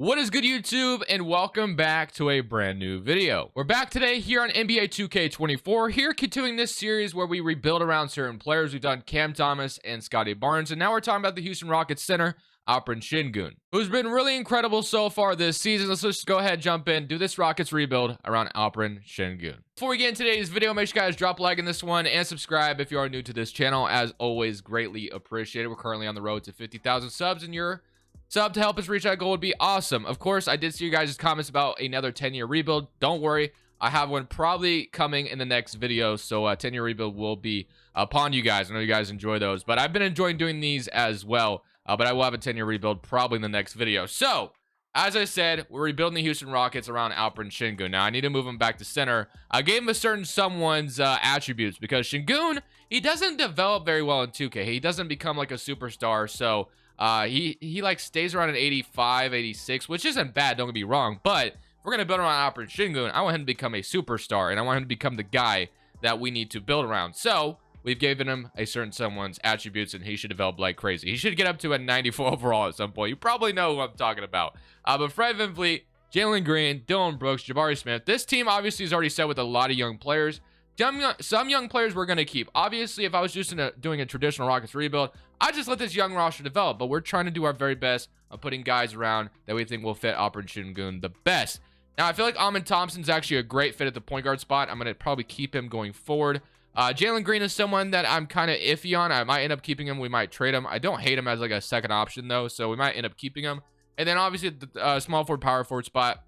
What is good, YouTube, and welcome back to a brand new video. We're back today here on NBA 2K24, here continuing this series where we rebuild around certain players. We've done Cam Thomas and Scotty Barnes, and now we're talking about the Houston Rockets center, Alperen Sengun, who's been really incredible so far this season. Let's just go ahead, jump in, do this Rockets rebuild around Alperen Sengun. Before we get into today's video, make sure you guys drop a like in this one and subscribe if you are new to this channel. As always, greatly appreciated. We're currently on the road to 50,000 subs, and your sub to help us reach that goal would be awesome. Of course, I did see you guys' comments about another 10-year rebuild. Don't worry, I have one probably coming in the next video, so 10-year rebuild will be upon you guys. I know you guys enjoy those, but I've been enjoying doing these as well. But I will have a 10-year rebuild probably in the next video. So, as I said, we're rebuilding the Houston Rockets around Alperen Sengun. Now, I need to move him back to center. I gave him a certain someone's attributes because Sengun, he doesn't develop very well in 2K. He doesn't become like a superstar, so he like stays around an 85, 86, which isn't bad, don't get me wrong. But if we're going to build around Alperen Sengun, I want him to become a superstar, and I want him to become the guy that we need to build around. So, we've given him a certain someone's attributes, and he should develop like crazy. He should get up to a 94 overall at some point. You probably know who I'm talking about. But Fred VanVleet, Jalen Green, Dylan Brooks, Jabari Smith. This team obviously is already set with a lot of young players. Some young players we're going to keep. Obviously, if I was just doing a traditional Rockets rebuild, I'd just let this young roster develop. But we're trying to do our very best of putting guys around that we think will fit Alperen Sengun the best. Now, I feel like Amen Thompson's actually a great fit at the point guard spot. I'm going to probably keep him going forward. Jalen Green is someone that I'm kind of iffy on. I might end up keeping him. We might trade him. I don't hate him as like a second option though, so we might end up keeping him. And then obviously the small forward, power forward spot,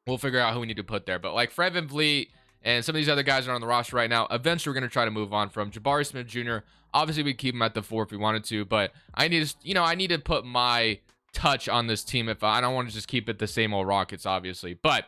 we'll figure out who we need to put there. But like Fred VanVleet and some of these other guys that are on the roster right now, eventually we're going to try to move on from. Jabari Smith Jr., obviously we keep him at the 4 if we wanted to, but I need to, I need to put my touch on this team. If I don't want to just keep it the same old Rockets, obviously. But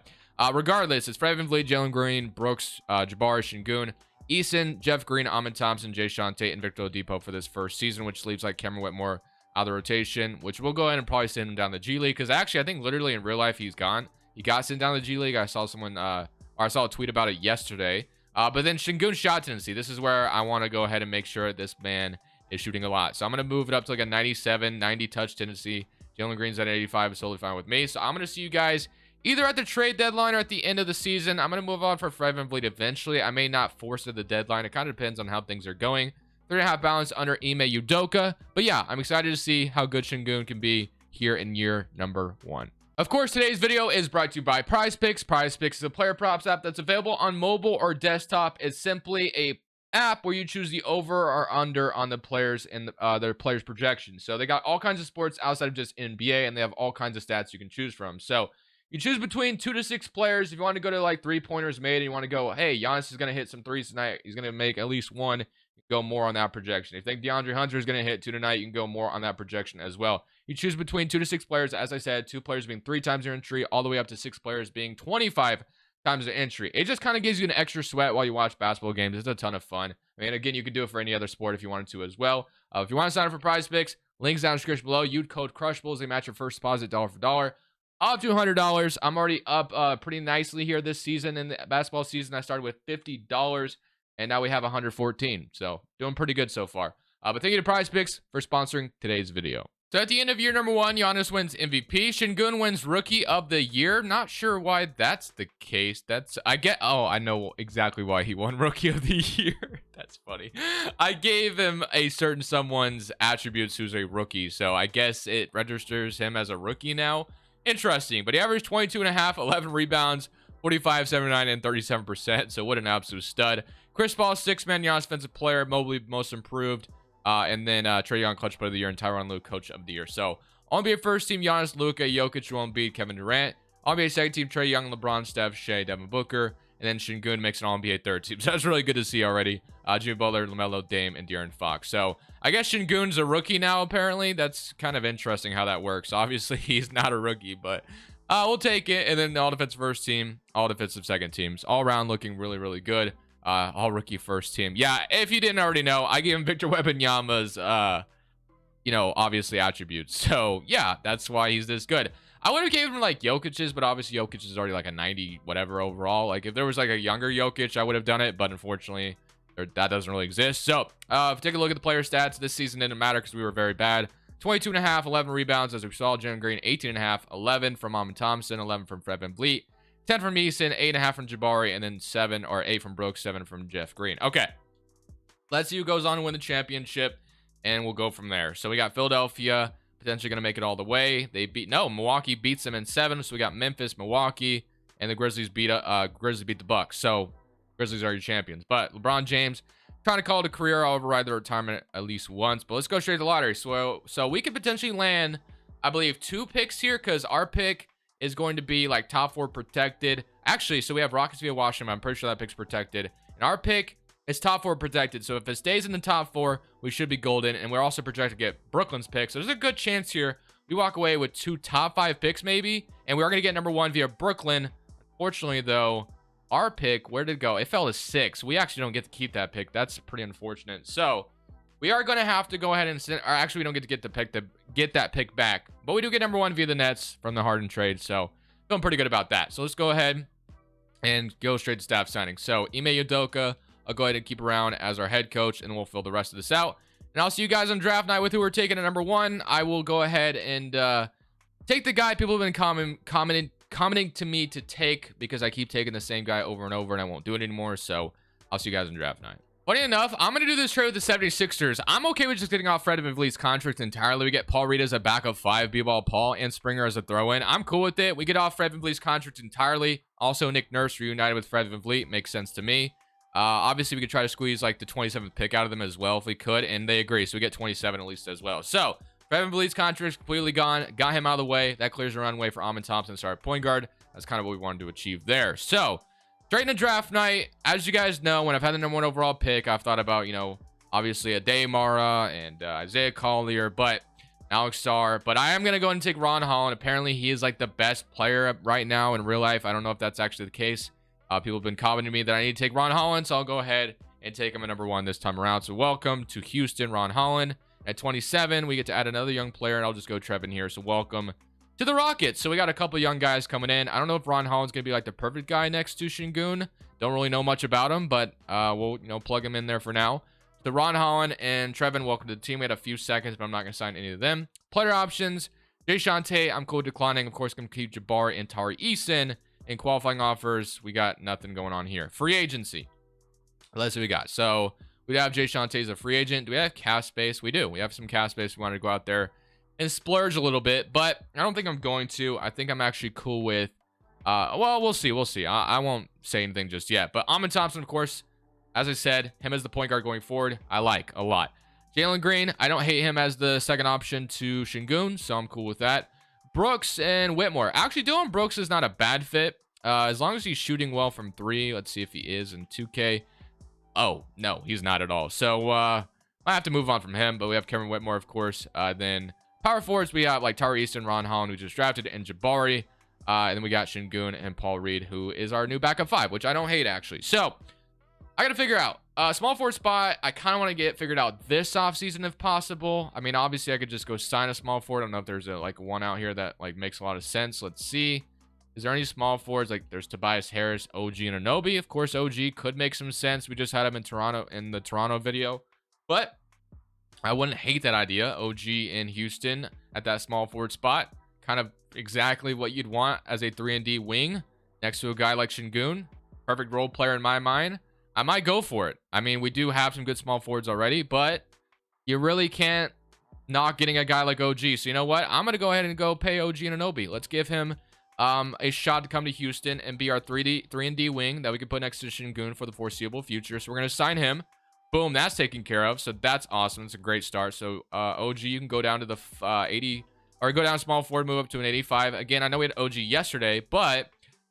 regardless, it's Fred VanVleet, Jalen Green, Brooks, Jabari, Sengun, Eason, Jeff Green, Amen Thompson, Jay Sean Tate, and Victor Oladipo for this first season, which leaves like Cameron Whitmore out of the rotation, which we'll go ahead and probably send him down the G League, because actually I think literally in real life he's gone. He got sent down the G League. I saw someone, or I saw a tweet about it yesterday. But then Sengun shot tendency. This is where I want to go ahead and make sure this man is shooting a lot. So I'm going to move it up to like a 97, 90 touch tendency. Jalen Green's at 85 is totally fine with me. So I'm going to see you guys either at the trade deadline or at the end of the season. I'm going to move on for Fred VanVleet eventually. I may not force it at the deadline. It kind of depends on how things are going. 3.5 balance under Ime Udoka. But yeah, I'm excited to see how good Sengun can be here in year number 1. Of course, today's video is brought to you by PrizePicks. PrizePicks is a player props app that's available on mobile or desktop. It's simply a app where you choose the over or under on the players and their players' projections. So they got all kinds of sports outside of just NBA, and they have all kinds of stats you can choose from. So you choose between 2 to 6 players. If you want to go to like 3-pointers made and you want to go, hey, Giannis is going to hit some threes tonight, he's going to make at least one, you can go more on that projection. If you think DeAndre Hunter is going to hit 2 tonight, you can go more on that projection as well. You choose between 2 to 6 players. As I said, 2 players being 3 times their entry, all the way up to 6 players being 25 times their entry. It just kind of gives you an extra sweat while you watch basketball games. It's a ton of fun. I mean, again, you could do it for any other sport if you wanted to as well. If you want to sign up for PrizePicks, links down in the description below. Use code Crushables. They match your first deposit dollar for dollar. Up to $100. I'm already up pretty nicely here this season. In the basketball season, I started with $50, and now we have $114. So doing pretty good so far. But thank you to PrizePicks for sponsoring today's video. So at the end of year number 1, Giannis wins MVP. Sengun wins Rookie of the Year. Not sure why that's the case. I know exactly why he won Rookie of the Year. That's funny. I gave him a certain someone's attributes who's a rookie, so I guess it registers him as a rookie now. Interesting, but he averaged 22.5, 11 rebounds, 45, 79, and 37%. So what an absolute stud. Chris Paul, 6-man Giannis Offensive Player, Mobley most improved, and then Trae Young Clutch Player of the Year, and Tyronn Lue Coach of the Year. So NBA first team Giannis, Luka, Jokic, Joel Embiid, Kevin Durant. NBA second team Trae Young, LeBron, Steph, Shea, Devin Booker, and then Sengun makes an All-NBA third team. So that's really good to see already. Jimmy Butler, LaMelo, Dame, and De'Aaron Fox. So I guess Sengun's a rookie now, apparently. That's kind of interesting how that works. Obviously, he's not a rookie, but we'll take it. And then the all-defensive first team, all-defensive second teams. All around looking really, really good. All rookie first team. Yeah, if you didn't already know, I gave him Victor Wembanyama's, obviously attributes. So, yeah, that's why he's this good. I would have gave him like Jokic's, but obviously Jokic is already like a 90 whatever overall. Like if there was like a younger Jokic, I would have done it, but unfortunately that doesn't really exist. So take a look at the player stats. This season didn't matter because we were very bad. 22.5, 11 rebounds, as we saw. Jalen Green, 18.5, 11 from Amon Thompson, 11 from Fred VanVleet, 10 from Eason, 8.5 from Jabari, and then 7 or 8 from Brooks, 7 from Jeff Green. Okay. Let's see who goes on to win the championship, and we'll go from there. So we got Philadelphia potentially going to make it all the way. Milwaukee beats them in 7, so we got Memphis, Milwaukee, and the Grizzlies beat the Bucks. So Grizzlies are your champions. But LeBron James trying to call it a career. I'll override the retirement at least once. But let's go straight to the lottery. So we could potentially land, I believe, 2 picks here, because our pick is going to be like top 4 protected. Actually, so we have Rockets via Washington. I'm pretty sure that pick's protected. And our pick is top 4 protected. So if it stays in the top 4, we should be golden. And we're also projected to get Brooklyn's pick. So there's a good chance here we walk away with 2 top 5 picks maybe. And we are going to get number 1 via Brooklyn. Unfortunately, though, our pick, where did it go? It fell to 6. We actually don't get to keep that pick. That's pretty unfortunate. So we are going to have to go ahead and send, or actually we don't get to get that pick back, but we do get number 1 via the Nets from the Harden trade. So feeling pretty good about that. So let's go ahead and go straight to staff signing. So Ime Udoka, I'll go ahead and keep around as our head coach, and we'll fill the rest of this out. And I'll see you guys on draft night with who we're taking at number 1. I will go ahead and take the guy people have been commenting to me to take, because I keep taking the same guy over and over and I won't do it anymore. So I'll see you guys on draft night. Funny enough, I'm going to do this trade with the 76ers. I'm okay with just getting off Fred VanVleet's contract entirely. We get Paul Reed as a backup 5, B-ball Paul, and Springer as a throw-in. I'm cool with it. We get off Fred VanVleet's contract entirely. Also, Nick Nurse reunited with Fred VanVleet. Makes sense to me. Obviously, we could try to squeeze like the 27th pick out of them as well if we could, and they agree. So we get 27 at least as well. So Fred VanVleet's contract's completely gone. Got him out of the way. That clears the runway for Amon Thompson, sorry, point guard. That's kind of what we wanted to achieve there. So straight into draft night. As you guys know, when I've had the number 1 overall pick, I've thought about, obviously a Daymara and Isaiah Collier, but Alex Sarr. But I am going to go ahead and take Ron Holland. Apparently, he is like the best player right now in real life. I don't know if that's actually the case. People have been commenting to me that I need to take Ron Holland, so I'll go ahead and take him at number 1 this time around. So welcome to Houston, Ron Holland. At 27, we get to add another young player, and I'll just go Trevin here. So welcome to the Rockets. So we got a couple young guys coming in. I don't know if Ron Holland's going to be like the perfect guy next to Sengun. Don't really know much about him, but we'll, plug him in there for now. So Ron Holland and Trevin, welcome to the team. We had a few seconds, but I'm not going to sign any of them. Player options, Jay Shante, I'm cool declining. Of course, going to keep Jabari and Tari Eason. In qualifying offers, we got nothing going on here. Free agency. Let's see what we got. So we have Jay Shante as a free agent. Do we have cap space? We do. We have some cap space. We wanted to go out there and splurge a little bit, but I don't think I'm going to. I think I'm actually cool with, well, we'll see. We'll see. I won't say anything just yet, but Amon Thompson, of course, as I said, him as the point guard going forward, I like a lot. Jalen Green, I don't hate him as the second option to Sengun, so I'm cool with that. Brooks and Whitmore. Actually, Dylan Brooks is not a bad fit. As long as he's shooting well from 3. Let's see if he is in 2K. Oh, no, he's not at all. So, I have to move on from him, but we have Kevin Whitmore, of course. Then power forwards, we have like Tari Easton, Ron Holland, who just drafted, and Jabari. And then we got Sengun and Paul Reed, who is our new backup 5, which I don't hate, actually. So, I got to figure out. Small forward spot, I kind of want to get figured out this offseason if possible. I mean, obviously, I could just go sign a small forward. I don't know if there's like one out here that like makes a lot of sense. Let's see. Is there any small forwards? Like, there's Tobias Harris, OG, and Anunoby. Of course, OG could make some sense. We just had him in Toronto in the Toronto video. But I wouldn't hate that idea. OG in Houston at that small forward spot. Kind of exactly what you'd want as a 3-and-D wing next to a guy like Sengun. Perfect role player in my mind. I might go for it. I mean, we do have some good small forwards already, but you really can't not getting a guy like OG. So you know what? I'm going to go ahead and go pay OG and Anunoby. Let's give him a shot to come to Houston and be our 3-and-D wing that we can put next to Sengun for the foreseeable future. So we're going to sign him. Boom, that's taken care of. So that's awesome. It's a great start. So OG, you can go down to the 80, or go down small forward, move up to an 85. Again, I know we had OG yesterday, but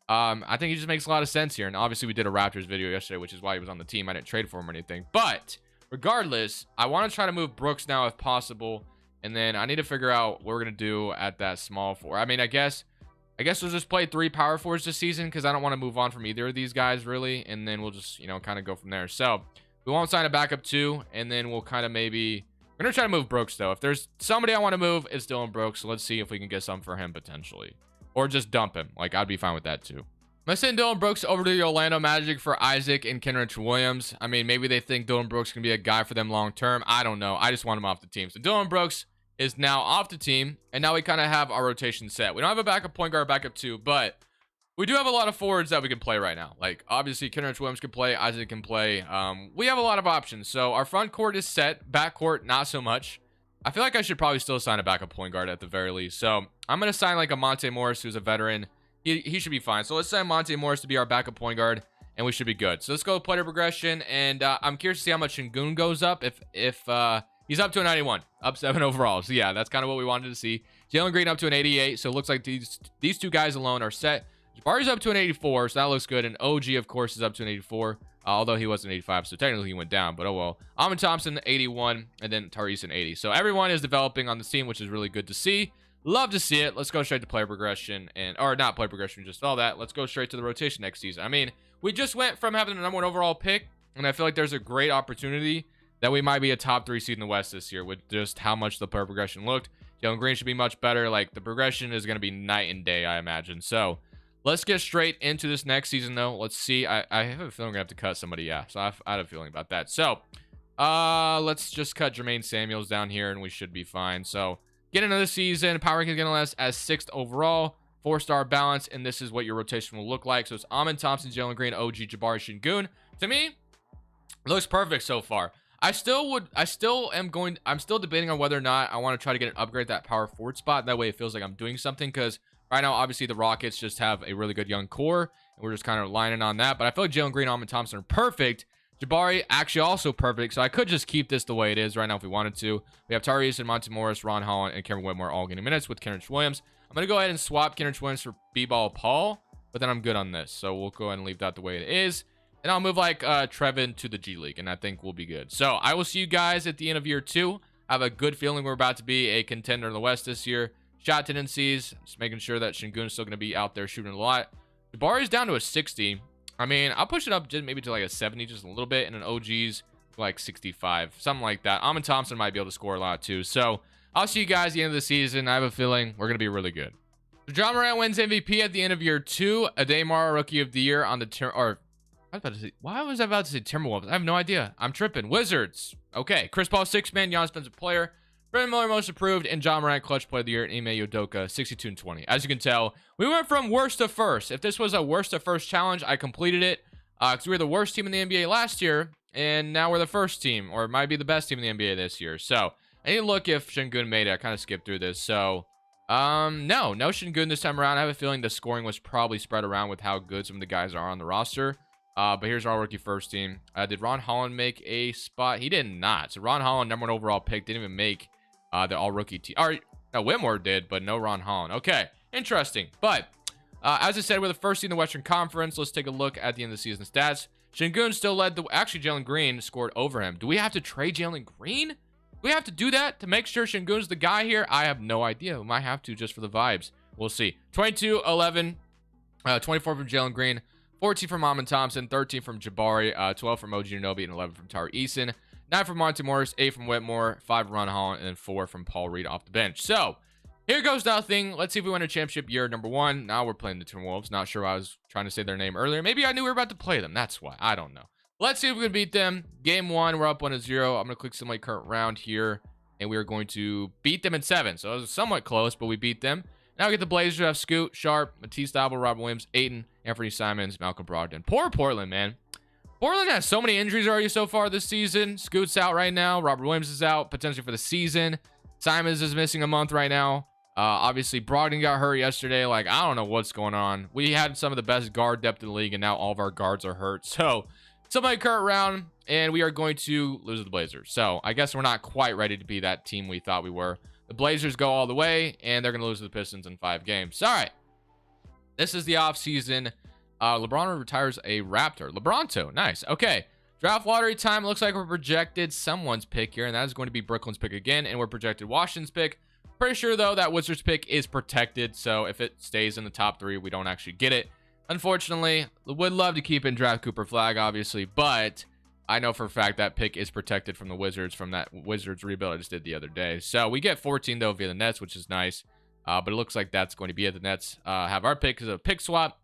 I think he just makes a lot of sense here. And obviously we did a Raptors video yesterday, which is why he was on the team. I didn't trade for him or anything. But regardless, I want to try to move Brooks now if possible. And then I need to figure out what we're going to do at that small forward. I mean, I guess we'll just play 3 power forwards this season because I don't want to move on from either of these guys really. And then we'll just, kind of go from there. So we won't sign a backup 2. And then we'll kind of maybe... We're going to try to move Brooks, though. If there's somebody I want to move, it's Dylan Brooks. So let's see if we can get some for him potentially. Or just dump him. Like, I'd be fine with that, too. Let's send Dylan Brooks over to the Orlando Magic for Isaac and Kenrich Williams. I mean, maybe they think Dylan Brooks can be a guy for them long term. I don't know. I just want him off the team. So Dylan Brooks is now off the team, and now we kind of have our rotation set. We don't have a backup point guard, backup 2, but we do have a lot of forwards that we can play right now. Like, obviously, Kenrich Williams can play, Isaac can play. We have a lot of options. So our front court is set, back court not so much. I feel like I should probably still sign a backup point guard at the very least. So I'm going to sign like a Monte Morris, who's a veteran. He should be fine. So let's sign Monte Morris to be our backup point guard, and we should be good. So let's go player progression, and I'm curious to see how much Sengun goes up. If he's up to a 91, up 7 overall. So yeah, that's kind of what we wanted to see. Jalen Green up to an 88. So it looks like these two guys alone are set. Jabari's up to an 84, so that looks good. And OG, of course, is up to an 84, although he was an 85, so technically he went down, but oh well. Amon Thompson, 81, and then Tariq, 80. So everyone is developing on the team, which is really good to see. Love to see it. Let's go straight to player progression, or not player progression, just all that. Let's go straight to the rotation next season. I mean, we just went from having the #1 overall pick, and I feel like there's a great opportunity that we might be a top 3 seed in the West this year with just how much the player progression looked. Jalen Green should be much better. Like, the progression is going to be night and day, I imagine. So let's get straight into this next season, though. Let's see. I have a feeling we're going to have to cut somebody. Yeah, so I had a feeling about that. So, let's just cut Jermaine Samuels down here, and we should be fine. So, get into the season. Power ranking getting less as 6th overall. 4-star balance, and this is what your rotation will look like. So, it's Amon Thompson, Jalen Green, OG, Jabari, Sengun. To me, it looks perfect so far. I'm still debating on whether or not I want to try to get an upgrade that power forward spot. That way, it feels like I'm doing something, because right now, obviously, the Rockets just have a really good young core, and we're just kind of lining on that. But I feel like Jalen Green and Amon Thompson are perfect. Jabari, actually also perfect. So I could just keep this the way it is right now if we wanted to. We have Tariq and Monte Morris, Ron Holland, and Cameron Whitmore all getting minutes with Kenrich Williams. I'm going to go ahead and swap Kenrich Williams for B-Ball Paul, but then I'm good on this. So we'll go ahead and leave that the way it is. And I'll move like Trevin to the G League, and I think we'll be good. So I will see you guys at the end of year 2. I have a good feeling we're about to be a contender in the West this year. Shot tendencies, just making sure that Sengun is still going to be out there shooting a lot. Jabari's down to a 60. I mean, I'll push it up just maybe to like a 70, just a little bit, and an OG's like 65, something like that. Amon Thompson might be able to score a lot too. So I'll see you guys at the end of the season. I have a feeling we're going to be really good. Ja Morant wins MVP at the end of year 2. Ademar, Rookie of the Year on the why was I about to say Timberwolves? I have no idea. I'm tripping. Wizards. Okay. Chris Paul, 6-man. Giannis Defensive Player. Brandon Miller, Most Improved, and Ja Morant, Clutch Player of the Year, and Ime Udoka, 62 and 20. As you can tell, we went from worst to first. If this was a worst to first challenge, I completed it, because we were the worst team in the NBA last year, and now we're the first team, or it might be the best team in the NBA this year. So I need to look if Sengun made it. I kind of skipped through this. So, no Sengun this time around. I have a feeling the scoring was probably spread around with how good some of the guys are on the roster. But here's our rookie first team. Did Ron Holland make a spot? He did not. So Ron Holland, #1 overall pick, didn't even make the all-rookie team. No, Whitmore did, but no Ron Holland. Okay, interesting. But as I said, we're the first team in the Western Conference. Let's take a look at the end of the season stats. Sengun still led the... Actually, Jalen Green scored over him. Do we have to trade Jalen Green? Do we have to do that to make sure Sengun's the guy here? I have no idea. We might have to just for the vibes. We'll see. 22, 11, 24 from Jalen Green, 14 from Amon Thompson, 13 from Jabari, 12 from OG Anunoby, and 11 from Tari Eason. 9 from Monte Morris, 8 from Whitmore, 5 from Ron Holland, and then 4 from Paul Reed off the bench. So, here goes nothing. Let's see if we win a championship year #1. Now we're playing the Timberwolves. Not sure why I was trying to say their name earlier. Maybe I knew we were about to play them. That's why. I don't know. Let's see if we can beat them. Game 1, we're up 1-0. I'm going to click simulate current round here, and we are going to beat them in 7. So, it was somewhat close, but we beat them. Now we get the Blazers. We have Scoot, Sharp, Matisse Thybulle, Rob Williams, Ayton, Anthony Simons, Malcolm Brogdon. Poor Portland, man. Portland has so many injuries already so far this season. Scoot's out right now. Robert Williams is out potentially for the season. Simons is missing a month right now. Obviously, Brogdon got hurt yesterday. Like, I don't know what's going on. We had some of the best guard depth in the league, and now all of our guards are hurt. So, somebody current round, and we are going to lose to the Blazers. So, I guess we're not quite ready to be that team we thought we were. The Blazers go all the way, and they're going to lose to the Pistons in 5 games. All right. This is the offseason. LeBron retires a Raptor. LeBronto. Nice. Okay. Draft lottery time. Looks like we're projected someone's pick here, and that is going to be Brooklyn's pick again, and we're projected Washington's pick. Pretty sure, though, that Wizards pick is protected, so if it stays in the top 3, we don't actually get it. Unfortunately, would love to keep in draft Cooper Flag, obviously, but I know for a fact that pick is protected from the Wizards, from that Wizards rebuild I just did the other day. So we get 14, though, via the Nets, which is nice, but it looks like that's going to be it. The Nets have our pick as a pick swap.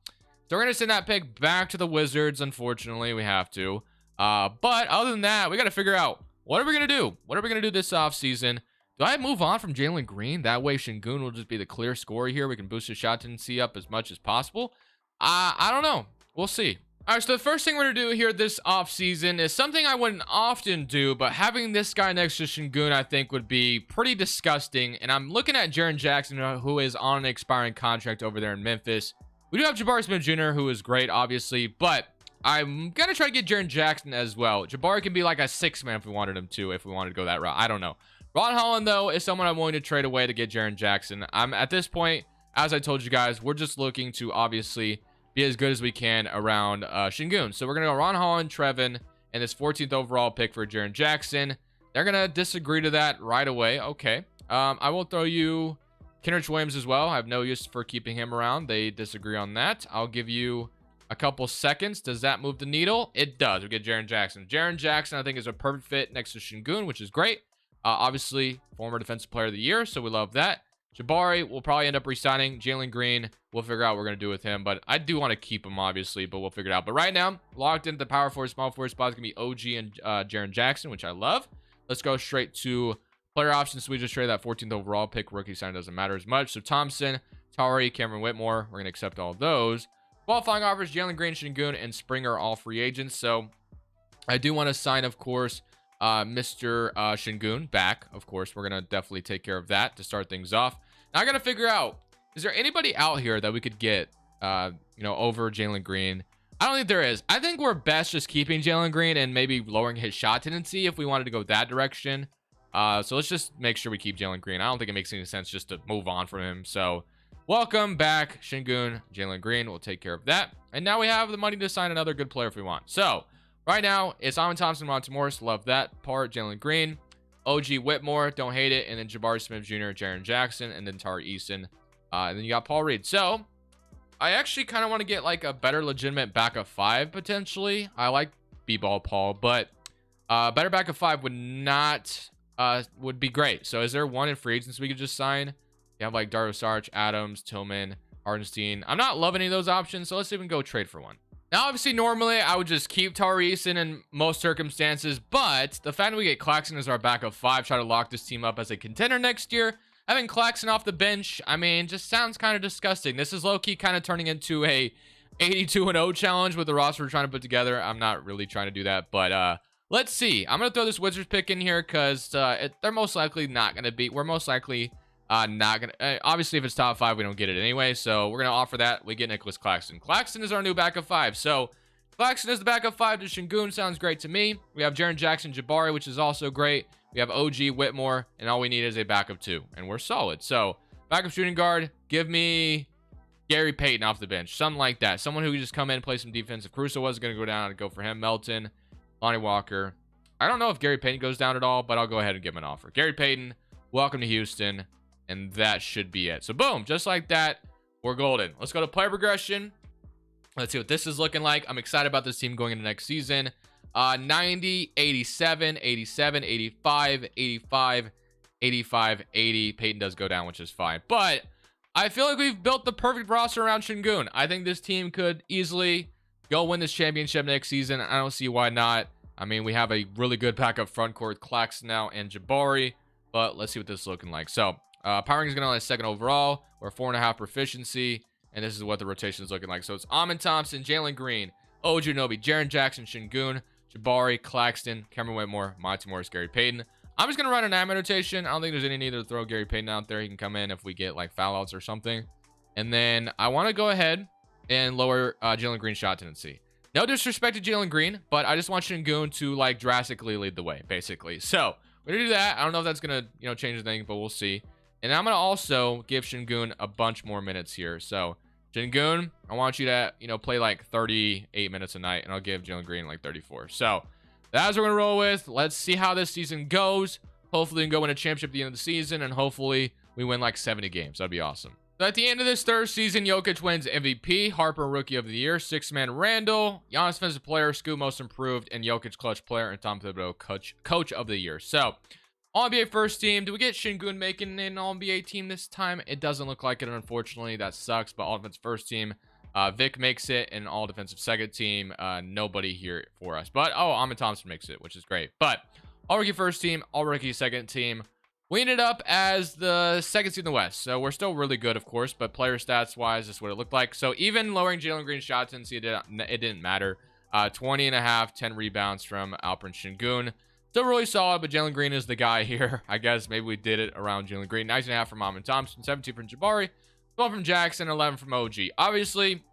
So we're going to send that pick back to the Wizards. Unfortunately, we have to. But other than that, we got to figure out, what are we going to do? What are we going to do this offseason? Do I move on from Jalen Green? That way Sengun will just be the clear scorer here. We can boost his shot tendency up as much as possible. I don't know. We'll see. All right, so the first thing we're going to do here this offseason is something I wouldn't often do, but having this guy next to Sengun, I think, would be pretty disgusting. And I'm looking at Jaren Jackson, who is on an expiring contract over there in Memphis. We do have Jabari Smith Jr., who is great, obviously, but I'm going to try to get Jaren Jackson as well. Jabari can be like a 6-man if we wanted him to, if we wanted to go that route. I don't know. Ron Holland, though, is someone I'm willing to trade away to get Jaren Jackson. I'm at this point, as I told you guys, we're just looking to obviously be as good as we can around Sengun. So we're going to go Ron Holland, Trevin, and this 14th overall pick for Jaren Jackson. They're going to disagree to that right away. Okay. I will throw you Kenrich Williams as well. I have no use for keeping him around. They disagree on that. I'll give you a couple seconds. Does that move the needle? It does. We get Jaren Jackson. Jaren Jackson, I think, is a perfect fit next to Sengun, which is great. Obviously, former defensive player of the year, so we love that. Jabari will probably end up re-signing. Jalen Green, we'll figure out what we're going to do with him. But I do want to keep him, obviously, but we'll figure it out. But right now, locked into the power forward, small forward spots going to be OG and Jaren Jackson, which I love. Let's go straight to player options. So we just traded that 14th overall pick. Rookie sign doesn't matter as much. So Thompson, Tari, Cameron Whitmore, we're going to accept all those. Qualifying offers, Jalen Green, Sengun, and Springer, all free agents. So I do want to sign, of course, Mr. Sengun back. Of course, we're going to definitely take care of that to start things off. Now I got to figure out, is there anybody out here that we could get, over Jalen Green? I don't think there is. I think we're best just keeping Jalen Green and maybe lowering his shot tendency if we wanted to go that direction. So let's just make sure we keep Jalen Green. I don't think it makes any sense just to move on from him. So welcome back, Sengun, Jalen Green. We'll take care of that. And now we have the money to sign another good player if we want. So right now, it's Amin Thompson, Monte Morris. Love that part. Jalen Green, OG Whitmore. Don't hate it. And then Jabari Smith Jr., Jaren Jackson, and then Tari Eason. And then you got Paul Reed. So I actually kind of want to get like a better legitimate backup 5 potentially. I like B-ball Paul, but better backup 5 would be great. So is there one in free agents we could just sign? You have like Dario Saric, Adams, Tillman, Hardenstein. I'm not loving any of those options, so let's even go trade for one. Now, obviously, normally I would just keep Tari Eason in most circumstances, but the fact that we get Claxton as our backup 5, try to lock this team up as a contender next year, having Claxton off the bench, I mean, just sounds kind of disgusting. This is low-key kind of turning into a 82-0 challenge with the roster we're trying to put together. I'm not really trying to do that, but let's see. I'm going to throw this Wizards pick in here because they're most likely not going to be. We're most likely not going to. Obviously, if it's top 5, we don't get it anyway. So we're going to offer that. We get Nicholas Claxton. Claxton is our new backup 5. So Claxton is the backup 5 to Sengun. Sounds great to me. We have Jaren Jackson, Jabari, which is also great. We have OG Whitmore, and all we need is a backup 2, and we're solid. So backup shooting guard, give me Gary Payton off the bench, something like that. Someone who could just come in and play some defense. If Caruso was going to go down, I'd go for him. Melton, Lonnie Walker. I don't know if Gary Payton goes down at all, but I'll go ahead and give him an offer. Gary Payton, welcome to Houston, and that should be it. So boom, just like that, we're golden. Let's go to player progression. Let's see what this is looking like. I'm excited about this team going into next season. 90, 87, 87, 85, 85, 85, 80. Peyton does go down, which is fine. But I feel like we've built the perfect roster around Sengun. I think this team could easily go win this championship next season. I don't see why not. I mean, we have a really good backup front court, Claxton now and Jabari. But let's see what this is looking like. So, Power is going to only 2nd overall. We're 4.5 proficiency. And this is what the rotation is looking like. So, it's Amin Thompson, Jalen Green, OG Nobi, Jaren Jackson, Sengun, Jabari, Claxton, Cameron Whitmore, Monte Morris, Gary Payton. I'm just going to run an nine-man rotation. I don't think there's any need to throw Gary Payton out there. He can come in if we get like foul outs or something. And then I want to go ahead and lower Jalen Green's shot tendency. No disrespect to Jalen Green, but I just want Sengun to like drastically lead the way, basically. So we're going to do that. I don't know if that's going to, change anything, but we'll see. And I'm going to also give Sengun a bunch more minutes here. So Sengun, I want you to, play like 38 minutes a night, and I'll give Jalen Green like 34. So that's what we're going to roll with. Let's see how this season goes. Hopefully we can go win a championship at the end of the season, and hopefully we win like 70 games. That'd be awesome. So at the end of this third season, Jokic wins MVP, Harper Rookie of the Year, 6-man Randall, Giannis Defensive Player, Scoot Most Improved, and Jokic Clutch Player, and Tom Thibodeau Coach of the Year. So All-NBA first team. Do we get Sengun making an All-NBA team this time? It doesn't look like it, unfortunately. That sucks, but All-Defense first team. Vic makes it, and All-Defensive second team. Nobody here for us. But, Amin Thompson makes it, which is great. But All-Rookie first team, All-Rookie second team. We ended up as the second seed in the West, so we're still really good, of course, but player stats wise, this is what it looked like. So even lowering Jalen Green's shots didn't see it didn't matter. 20 and a half, 10 rebounds from Alperen Sengun. Still really solid, but Jalen Green is the guy here. I guess maybe we did it around Jalen Green. 19.5 from Alvin Thompson, 17 from Jabari, 12 from Jackson, 11 from OG. Obviously,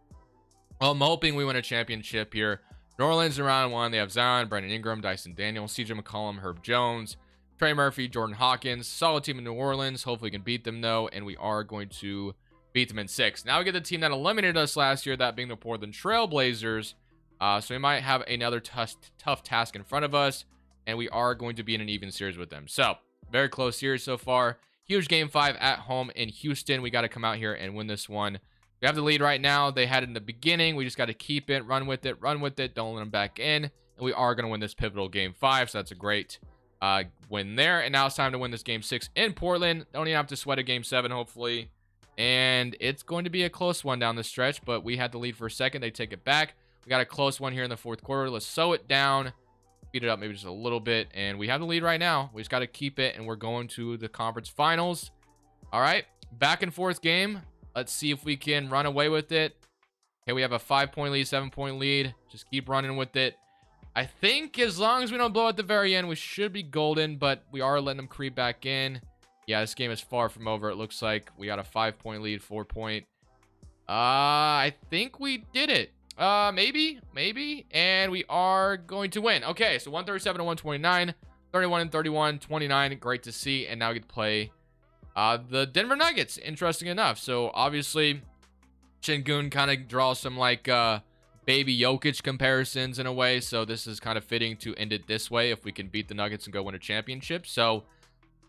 I'm hoping we win a championship here. New Orleans in round 1. They have Zion, Brandon Ingram, Dyson Daniels, CJ McCollum, Herb Jones, Trey Murphy, Jordan Hawkins. Solid team in New Orleans. Hopefully we can beat them, though, and we are going to beat them in 6. Now we get the team that eliminated us last year, that being the Portland Trail Blazers. So we might have another tough task in front of us, and we are going to be in an even series with them. So, very close series so far. Huge Game 5 at home in Houston. We got to come out here and win this one. We have the lead right now. They had it in the beginning. We just got to keep it, run with it. Don't let them back in. And we are going to win this pivotal Game 5, so that's a great win there. And now it's time to win this Game 6 in Portland. Don't even have to sweat a Game 7, hopefully. And it's going to be a close one down the stretch, but we had the lead for a second. They take it back. We got a close one here in the 4th quarter. Let's sew it down. Speed it up maybe just a little bit. And we have the lead right now. We just got to keep it, and we're going to the conference finals. All right. Back and forth game. Let's see if we can run away with it. Okay, we have a 5-point lead, 7-point lead. Just keep running with it. I think as long as we don't blow at the very end, we should be golden, but we are letting them creep back in. Yeah, this game is far from over. It looks like we got a 5-point lead, 4-point. I think we did it. Maybe. And we are going to win. Okay, so 137 to 129, 31 and 31, 29. Great to see. And now we get to play the Denver Nuggets. Interesting enough. So obviously, Sengun kind of draws some like baby Jokic comparisons in a way. So this is kind of fitting to end it this way if we can beat the Nuggets and go win a championship. So,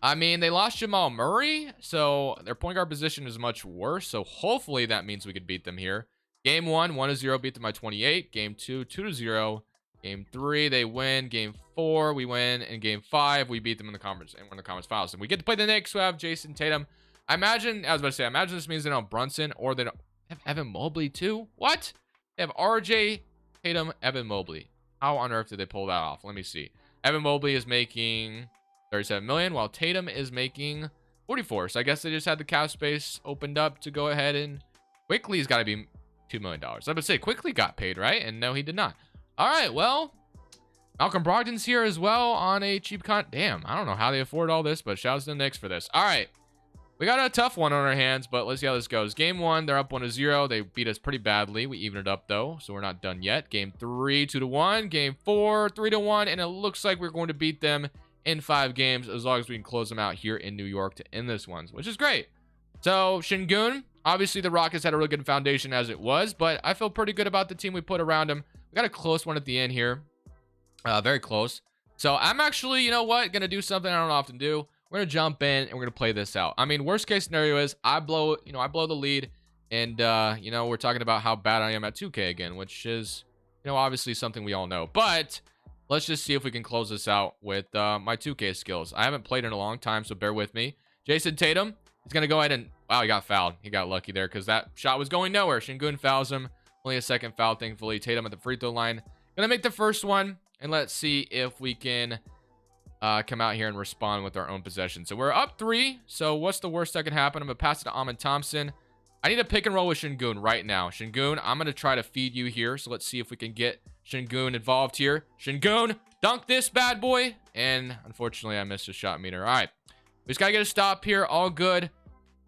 I mean, they lost Jamal Murray, so their point guard position is much worse. So hopefully that means we could beat them here. Game 1, 1-0, beat them by 28. Game 2, 2-0. Game 3, they win. Game 4, we win. And Game 5, we beat them in the conference and win the conference finals. And we get to play the Knicks, who have Jason Tatum. I was about to say, I imagine this means they don't have Brunson, or they don't have Evan Mobley too. What? They have RJ, Tatum, Evan Mobley. How on earth did they pull that off? Let me see. Evan Mobley is making 37 million, while Tatum is making 44. So I guess they just had the cap space opened up to go ahead, and Quickly's got to be $2 million. I was about to say, Quickly got paid, right? And no, he did not. All right, well, Malcolm Brogdon's here as well on a cheap Damn, I don't know how they afford all this, but shouts to the Knicks for this. All right, we got a tough one on our hands, but let's see how this goes. Game 1, they're up 1-0. They beat us pretty badly. We evened it up, though, so we're not done yet. Game 3, 2-1. Game 4, 3-1. And it looks like we're going to beat them in 5 games as long as we can close them out here in New York to end this one, which is great. So, Sengun, obviously the Rockets had a really good foundation as it was, but I feel pretty good about the team we put around them. We got a close one at the end here. Very close. So, I'm actually, you know what, going to do something I don't often do. We're going to jump in and we're going to play this out. I mean, worst case scenario is I blow the lead, and, we're talking about how bad I am at 2K again, which is, obviously something we all know. But let's just see if we can close this out with my 2K skills. I haven't played in a long time, so bear with me. Jason Tatum is going to go ahead and, wow, he got fouled. He got lucky there because that shot was going nowhere. Sengun fouls him. Only a second foul, thankfully. Tatum at the free throw line. Going to make the first one, and let's see if we can come out here and respond with our own possession. So we're up 3. So what's the worst that could happen? I'm going to pass it to Alvin Thompson. I need a pick and roll with Sengun right now. Sengun, I'm going to try to feed you here. So let's see if we can get Sengun involved here. Sengun, dunk this bad boy. And unfortunately, I missed a shot meter. All right. We just got to get a stop here. All good.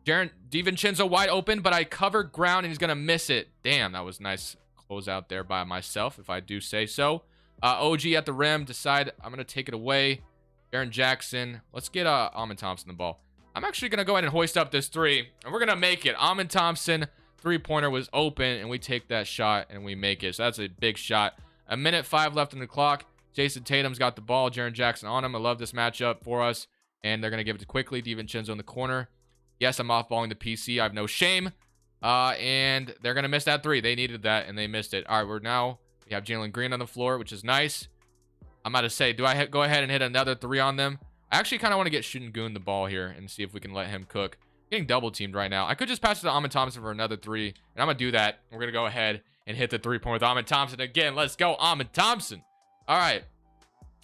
DiVincenzo wide open, but I covered ground and he's going to miss it. Damn, that was nice close out there by myself, if I do say so. OG at the rim. Decide I'm going to take it away. Jaren Jackson. Let's get Alvin Thompson the ball. I'm actually going to go ahead and hoist up this 3, and we're going to make it. Alvin Thompson, 3-pointer was open, and we take that shot, and we make it. So that's a big shot. 1:05 left on the clock. Jason Tatum's got the ball. Jaren Jackson on him. I love this matchup for us, and they're going to give it to Quickly. DiVincenzo in the corner. Yes, I'm off-balling the PC. I have no shame. And they're going to miss that 3. They needed that, and they missed it. All right, we have Jalen Green on the floor, which is nice. I'm about to say, do I go ahead and hit another 3 on them? I actually kind of want to get Sengun the ball here and see if we can let him cook. Getting double teamed right now. I could just pass it to Alvin Thompson for another 3, and I'm going to do that. We're going to go ahead and hit the 3-point with Alvin Thompson again. Let's go, Alvin Thompson. All right.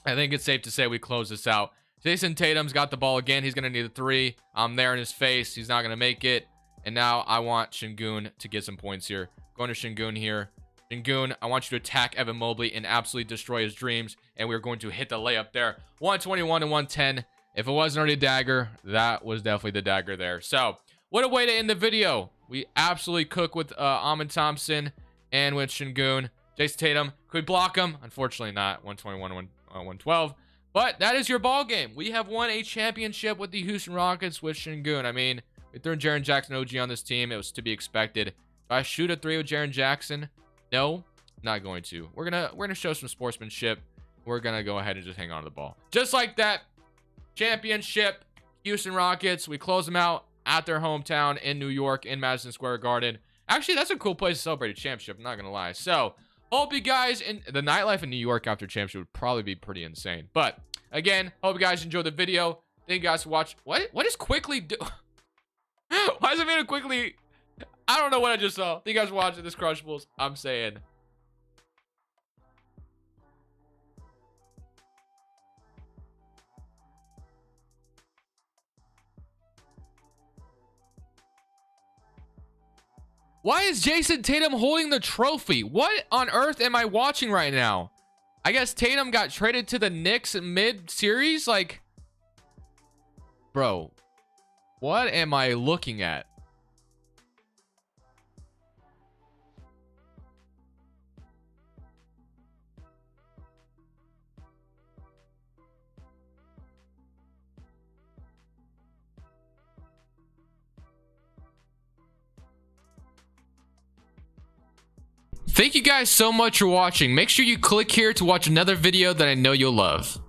I think it's safe to say we close this out. Jason Tatum's got the ball again. He's going to need a 3. I'm there in his face. He's not going to make it. And now I want Sengun to get some points here. Going to Sengun here. Sengun, I want you to attack Evan Mobley and absolutely destroy his dreams. And we're going to hit the layup there. 121 to 110. If it wasn't already a dagger, that was definitely the dagger there. So, what a way to end the video. We absolutely cook with Amin Thompson and with Sengun. Jason Tatum, could we block him? Unfortunately not. 121 to 112. But that is your ball game. We have won a championship with the Houston Rockets with Sengun. I mean, we threw Jaren Jackson OG on this team. It was to be expected. Do I shoot a 3 with Jaren Jackson? No, not going to. We're gonna show some sportsmanship. We're gonna go ahead and just hang on to the ball. Just like that. Championship, Houston Rockets. We close them out at their hometown in New York in Madison Square Garden. Actually, that's a cool place to celebrate a championship. I'm not gonna lie. So, hope you guys, in the nightlife in New York after championship would probably be pretty insane. But again, hope you guys enjoyed the video. Thank you guys for watching. What is quickly do? Why is it being quickly? I don't know what I just saw. Thank you guys for watching this Crushables. I'm saying. Why is Jason Tatum holding the trophy? What on earth am I watching right now? I guess Tatum got traded to the Knicks mid-series? Like, bro, what am I looking at? Thank you guys so much for watching. Make sure you click here to watch another video that I know you'll love.